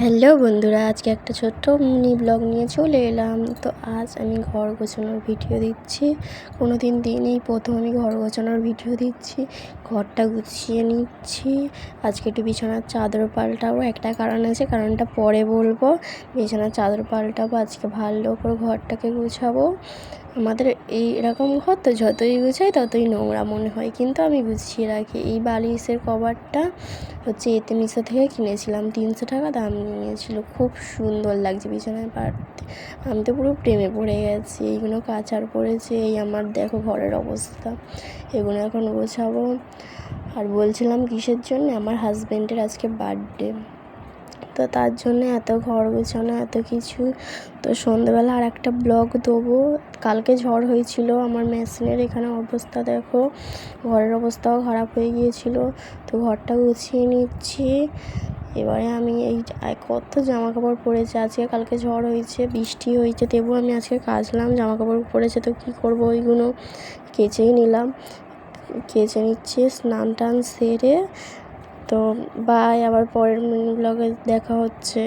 Hello বন্ধুরা, আজকে একটা ছোট্ট মিনি ব্লগ নিয়ে চলে এলাম। তো আজ আমি ঘর গোছানোর ভিডিও দিচ্ছি। কোনো দিনই প্রথম আমি ঘর গোছানোর ভিডিও দিচ্ছি। ঘরটা গুছিয়ে নিচ্ছি। আজকে একটু বিছানার চাদর পাল্টাবো। একটা কারণ আছে, কারণটা পরে বলবো। বিছানার চাদর পাল্টাবো, আজকে ভালো করে ঘরটাকে গুছাবো। আমাদের এরকম ঘর তো যতই গুছাই ততই নোংরা মনে হয়, কিন্তু আমি গুছিয়ে রাখি। এই বালিশের কভারটা হচ্ছে মিশো থেকে কিনেছিলাম, 300 টাকা দাম নিয়েছিল। খুব সুন্দর লাগছে বিছানায় পাড়তে। আমি তো পুরো প্রেমে পড়ে গেছি। এইগুলো কাচার পড়েছে। এই আমার দেখো ঘরের অবস্থা। এগুলো এখন গোছাবো। আর বলছিলাম কিসের জন্য, আমার হাজব্যান্ডের আজকে বার্থডে, তো তার জন্য এত ঘর গোছানো, এত কিছু। তো সন্ধ্যেবেলা আর একটা ব্লগ দেবো। কালকে ঝড় হয়েছিল, আমার মেশিনের এখানে অবস্থা দেখো, ঘরের অবস্থাও খারাপ হয়ে গিয়েছিল। তো ঘরটা গুছিয়ে নিচ্ছি। এবারে আমি কত জামা কাপড় পরেছে আজকে, কালকে ঝড় হয়েছে, বৃষ্টি হয়েছে, তবুও আমি আজকে কাচলাম। জামা কাপড় পরেছে তো কী করবো, ওইগুলো কেচেই নিলাম। কেচে নিচ্ছি স্নান টান সেরে। তো বাই, আবার পরের মিনি ব্লগে দেখা হচ্ছে।